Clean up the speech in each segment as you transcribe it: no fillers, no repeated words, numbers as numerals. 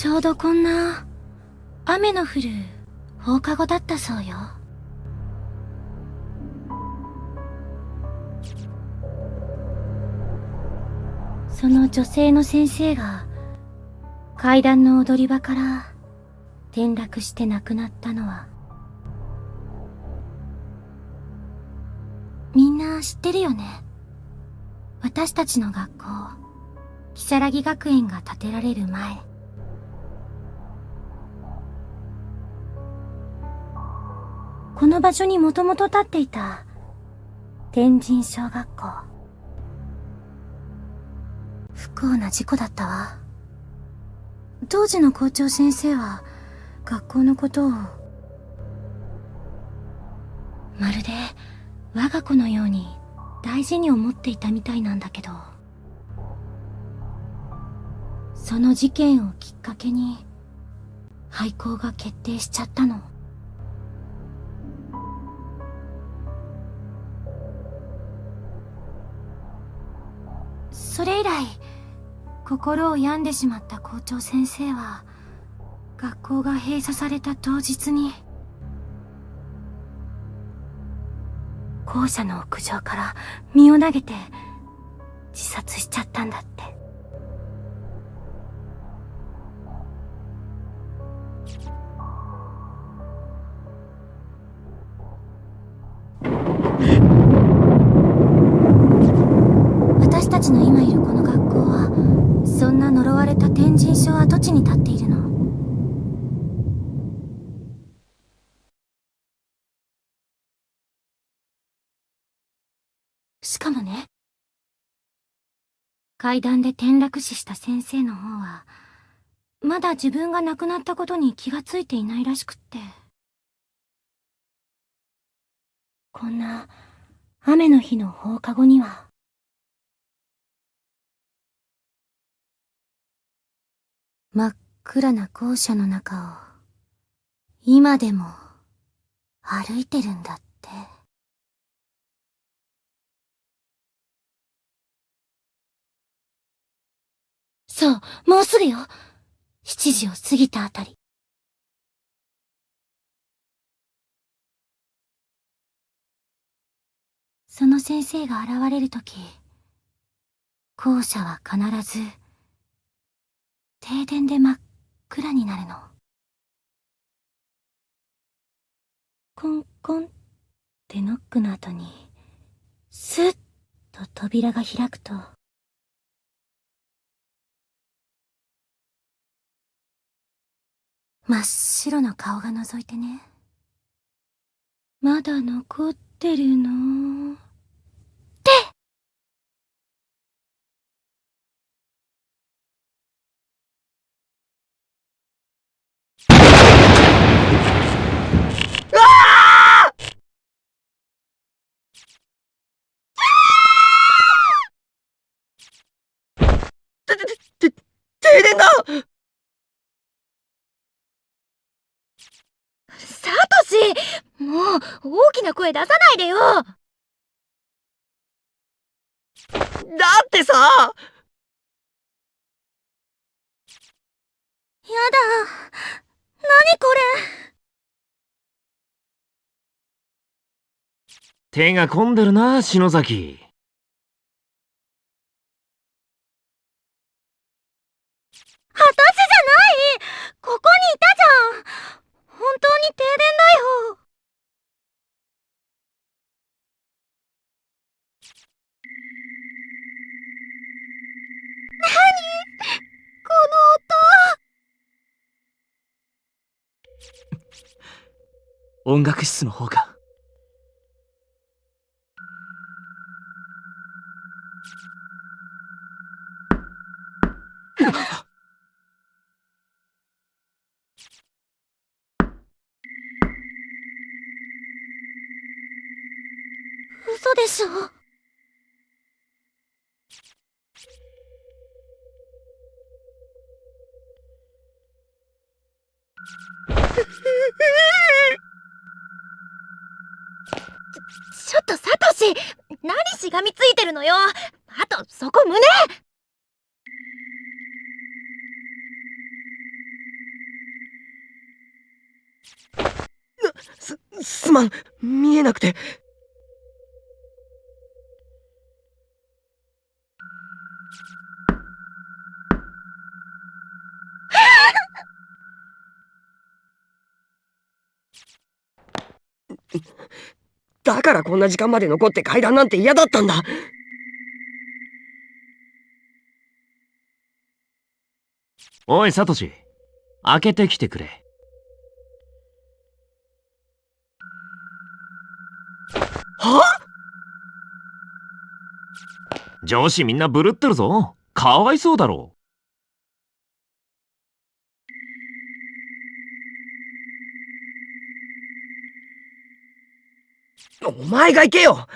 ちょうどこんな雨の降る放課後だったそうよ。その女性の先生が階段の踊り場から転落して亡くなったのはみんな知ってるよね。私たちの学校、如月学園が建てられる前、この場所にもともと建っていた天神小学校。不幸な事故だったわ。当時の校長先生は学校のことをまるで我が子のように大事に思っていたみたいなんだけど、その事件をきっかけに廃校が決定しちゃったの。それ以来心を病んでしまった校長先生は、学校が閉鎖された当日に校舎の屋上から身を投げて自殺しちゃったんだって。私たちの今いるこの学校は、そんな呪われた天神小跡地に立っているの。しかもね、階段で転落死した先生の方は、まだ自分が亡くなったことに気がついていないらしくって。こんな雨の日の放課後には、真っ暗な校舎の中を今でも歩いてるんだって。そう、もうすぐよ。7時を過ぎたあたり。その先生が現れるとき、校舎は必ず停電で真っ暗になるの。コンコンってノックの後に、スッと扉が開くと、真っ白な顔が覗いてね。まだ残ってるのって。停電だ。サトシ、もう大きな声出さないでよ。だってさ。やだ。何これ。手が込んでるな、篠崎。私じゃない。ここにいたじゃん。本当に停電だよ。こ音楽室の方か。の音。嘘でしょ。ちょっとサトシ、何しがみついてるのよ。あとそこ胸。すまん、見えなくて。だからこんな時間まで残って階段なんて嫌だったんだ。おい、サトシ。開けてきてくれ。は？上司みんなブルってるぞ。かわいそうだろ。お前が行けよ。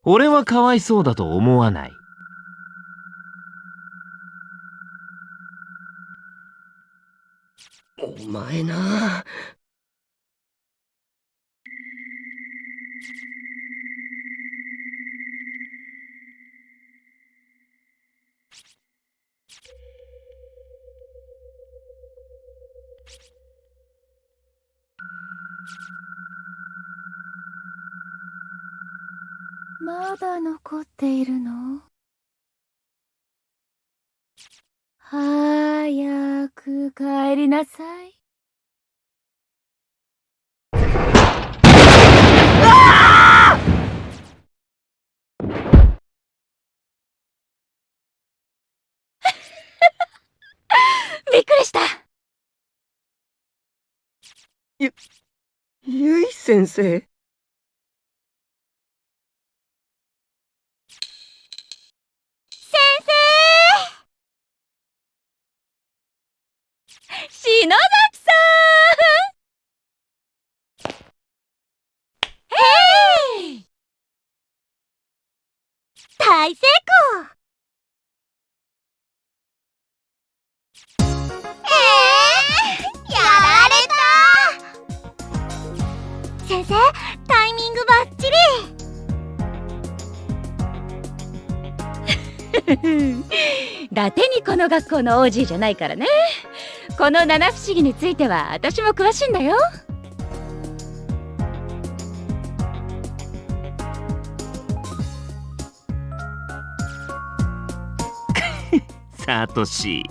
俺はかわいそうだと思わない。お前な。まだ残っているの？早く帰りなさい。びっくりした。ゆい先生。先生！篠崎さん！へい！大成功！やられた！先生、タイミングバッチリ！伊達にこの学校の OG じゃないからね。この七不思議については私も詳しいんだよ。サトシ。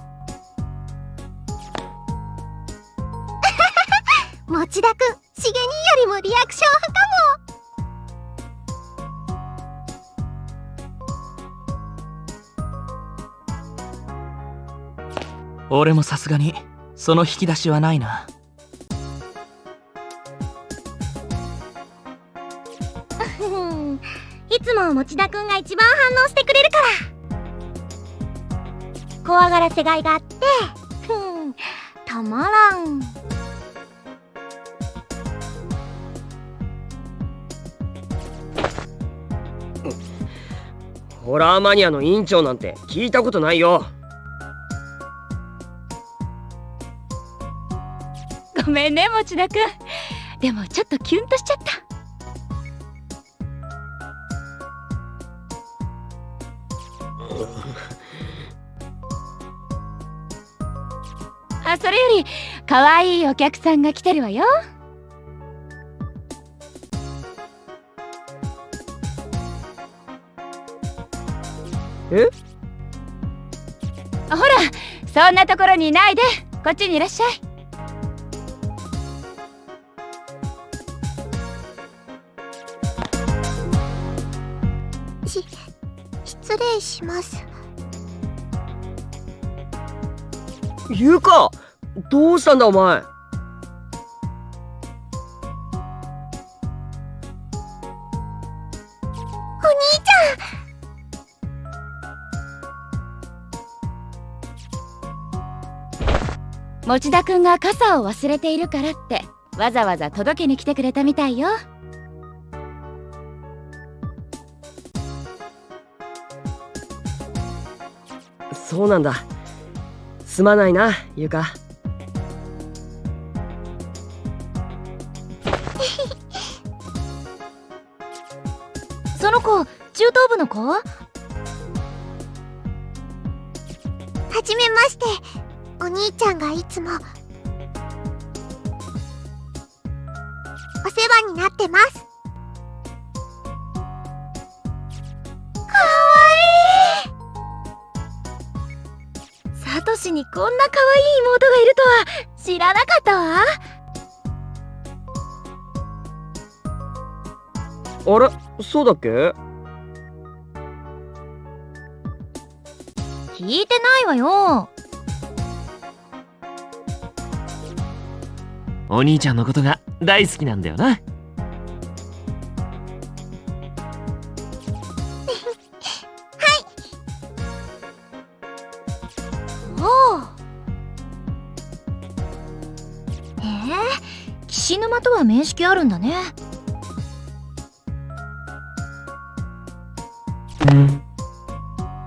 持田くん、しげによりもリアクション派かも。俺もさすがにその引き出しはないな。いつも持田くんが一番反応してくれるから。怖がらせがいがあってたまらん。ホラーマニアの委員長なんて聞いたことないよ。ごめんね、持田くん。でもちょっとキュンとしちゃった。あ、それより可愛いお客さんが来てるわよ。え？ほら、そんなところにいないで、こっちにいらっしゃい。失礼します。ゆか、どうしたんだお前。持田くんが傘を忘れているからってわざわざ届けに来てくれたみたいよ。そうなんだ。すまないな、ゆか。その子、中等部の子？はじめまして。お兄ちゃんがいつもお世話になってます。かわいい。サトシにこんな可愛い妹がいるとは知らなかったわ。あれ、そうだっけ？聞いてないわよ。お兄ちゃんのことが大好きなんだよな。おう。岸沼とは面識あるんだね。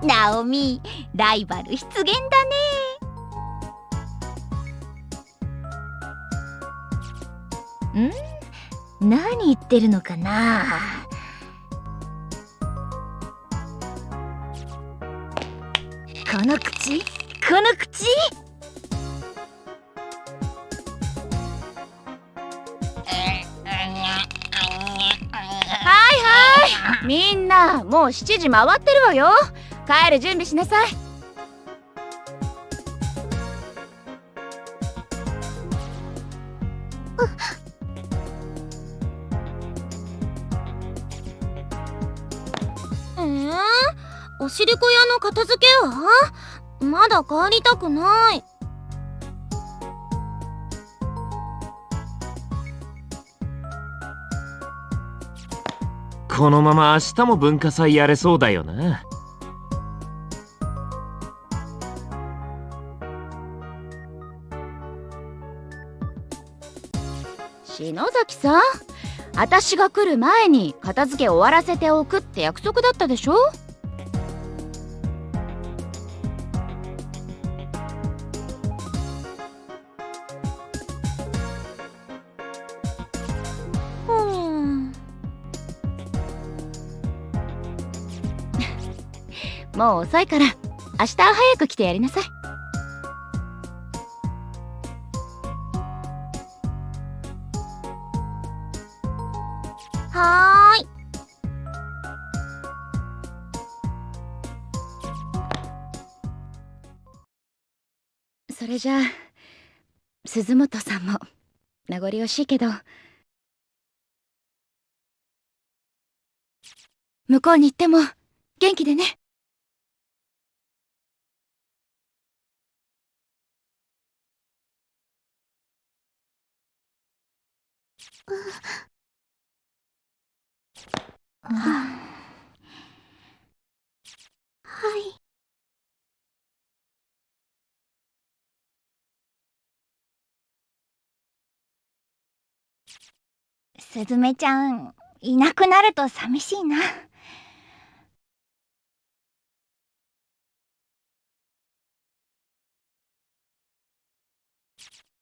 ナオミ、ライバル出現だね。何言ってるのかな。この口、この口。みんなもう7時回ってるわよ。帰る準備しなさい。おしりこ屋の片付けはまだ帰りたくない。このまま明日も文化祭やれそうだよな。篠崎さん、私が来る前に片付け終わらせておくって約束だったでしょ。もう遅いから明日早く来てやりなさい。はーい。それじゃあ鈴本さんも名残惜しいけど向こうに行っても元気でね。はい。すずめちゃんいなくなると寂しいな。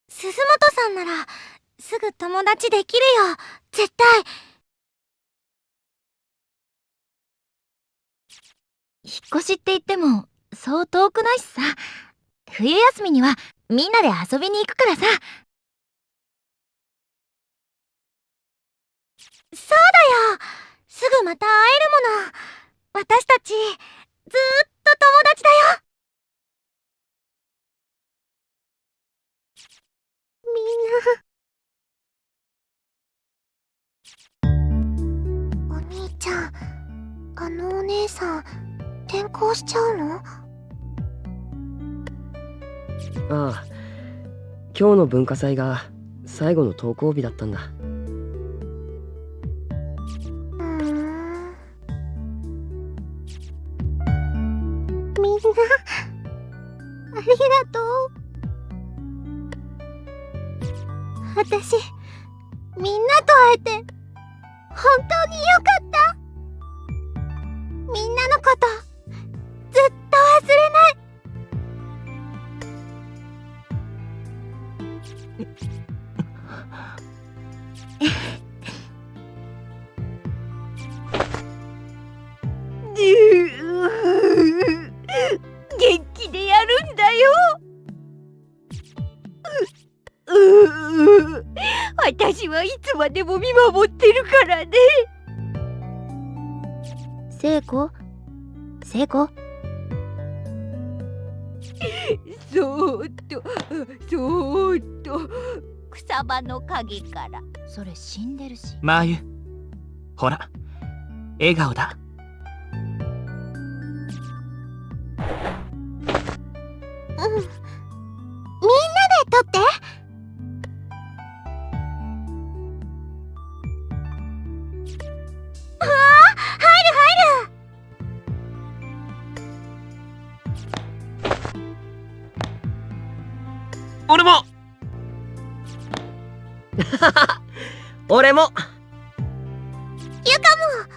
鈴本さんならすぐ友達できるよ、絶対。引っ越しって言ってもそう遠くないしさ。冬休みにはみんなで遊びに行くからさ。そうだよ、すぐまた会えるもの。私たちずーっと友達だよ。みんな。お兄ちゃん、あのお姉さん転校しちゃうの？ああ、今日の文化祭が最後の登校日だったんだ。みんなありがとう。私みんなと会えて本当によかった。みんなのことずっと忘れない。元気でやるんだよ。私はいつまでも見守ってるからね。聖子、聖子。そーっと、そーっと。草葉の陰から。それ死んでるし。マーユ、ほら、笑顔だ。みんなで撮って。ああ、入る入る。俺も俺も。ゆかも。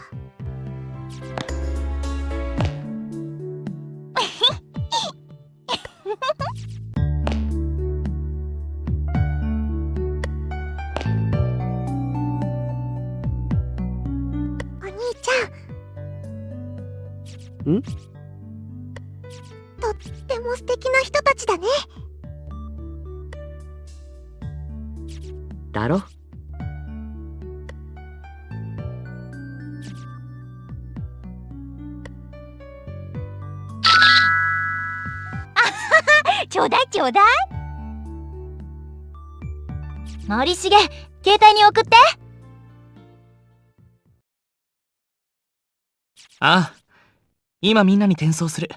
お兄ちゃん。ん？とっても素敵な人たちだね。だろ？ちょうだいちょうだい。森重、携帯に送って。ああ、今みんなに転送する。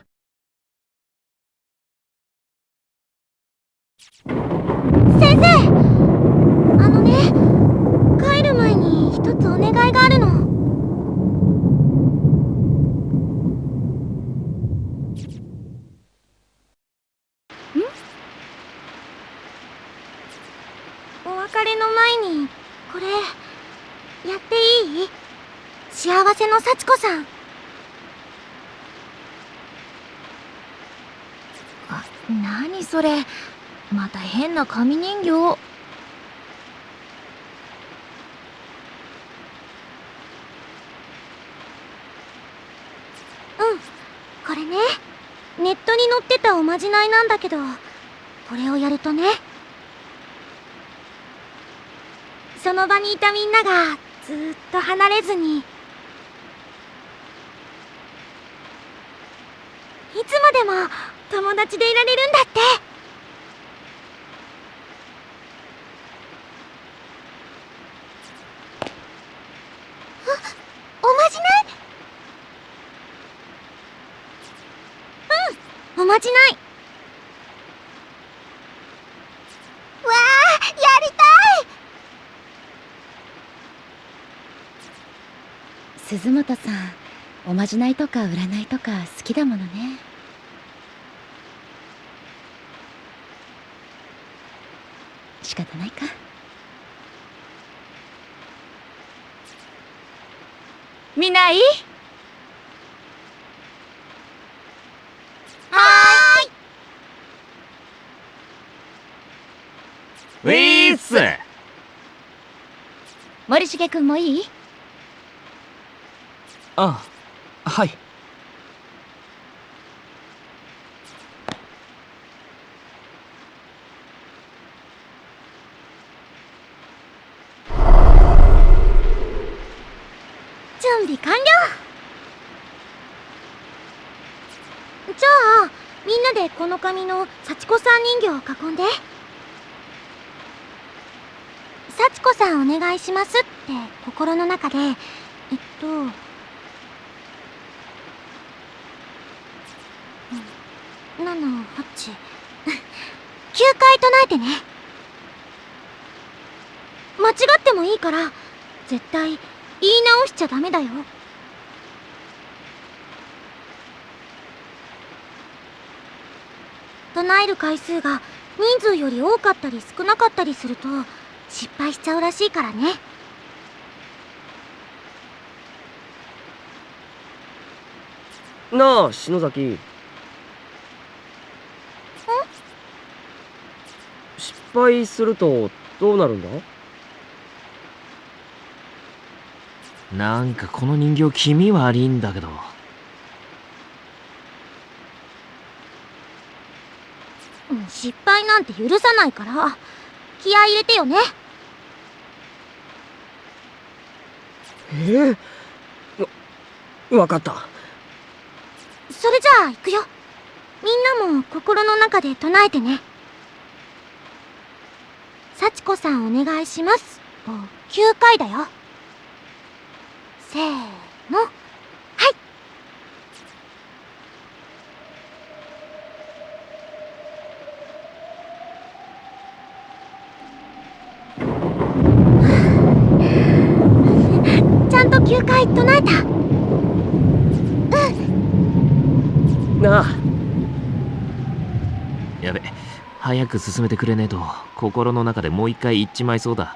先生、あのね、帰る前に一つお願いがあるの。お別れの前にこれやっていい？幸せの幸子さん。なにそれ、また変な紙人形。これね、ネットに載ってたおまじないなんだけど、これをやるとね、その場にいたみんながずーっと離れずに、いつまでも友達でいられるんだって。おまじない？おまじない。わあ、やりたい。鈴本さん、おまじないとか占いとか好きだものね。仕方ないか。見ない？ウィーッス。森重くんもいい？ああ、はい。準備完了。じゃあみんなでこの紙の幸子さん人形を囲んで。幸子さんお願いしますって心の中で7、8 9回唱えてね。間違ってもいいから絶対言い直しちゃダメだよ。唱える回数が人数より多かったり少なかったりすると失敗しちゃうらしいからね。なあ、篠崎。失敗するとどうなるんだ？なんかこの人形気味悪いんだけど。失敗なんて許さないから気合い入れてよね。わかった。それじゃあ行くよ。みんなも心の中で唱えてね。幸子さんお願いしますを9回だよ。せーの、はい。ちゃんと9回唱えた。なあ、やべ、早く進めてくれねえと心の中でもう一回言っちまいそうだ。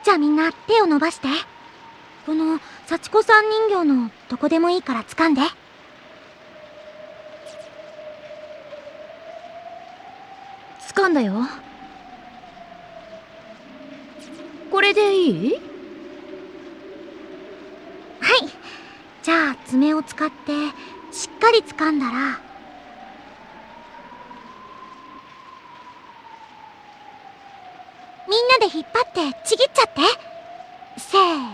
じゃあみんな手を伸ばして。この幸子さん人形のどこでもいいから掴んで。掴んだよ。これでいい？はい。じゃあ爪を使ってしっかり掴んだら、みんなで引っ張ってちぎっちゃって。せーの。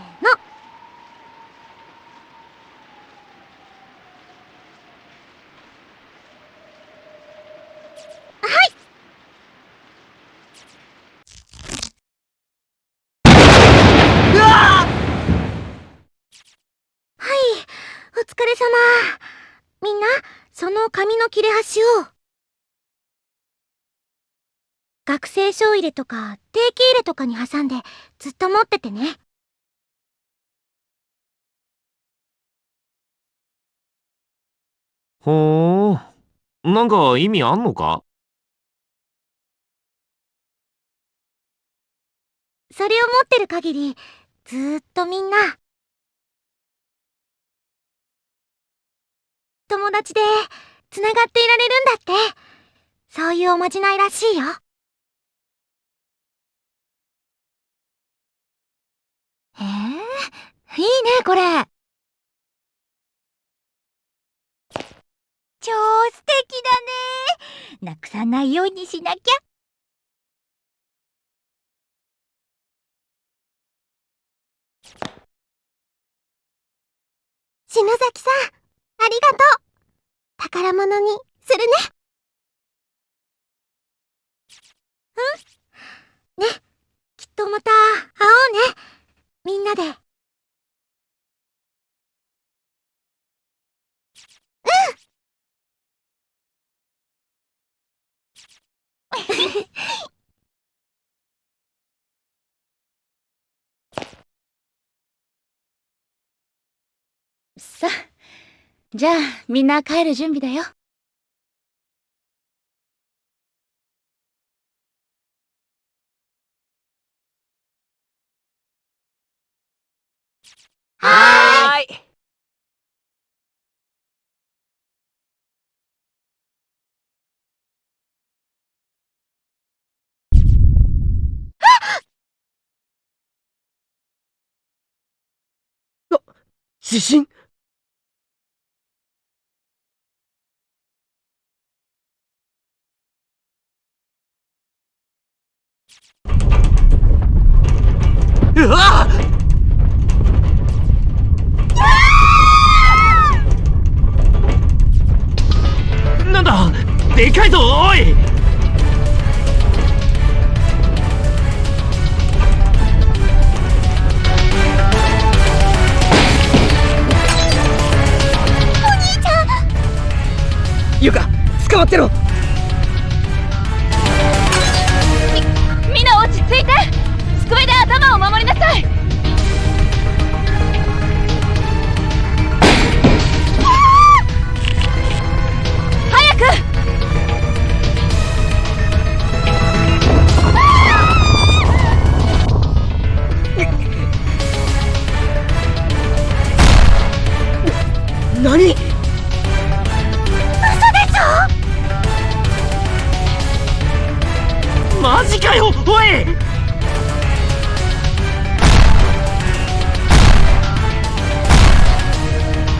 お疲れ様。みんな、その紙の切れ端を、学生証入れとか定期入れとかに挟んでずっと持っててね。ほー、なんか意味あんのか？それを持ってる限り、ずーっとみんな、友達でつながっていられるんだって。そういうおまじないらしいよ。へえ、いいねこれ。超素敵だね。なくさないようにしなきゃ。篠崎さん、ありがとう。宝物にするね。ね、きっとまた会おうね。みんなで。さあ、じゃあみんな帰る準備だよ。はーい。地震？うわっ！なんだ、でかいぞおい！ゆか、捕まってろ！みんな落ち着いて。机で頭を守りなさい。早く！何？マジかよおい！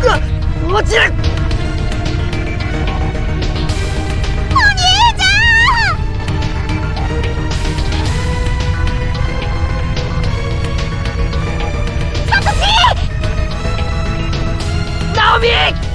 うわっ、落ちる！お兄ちゃん！び。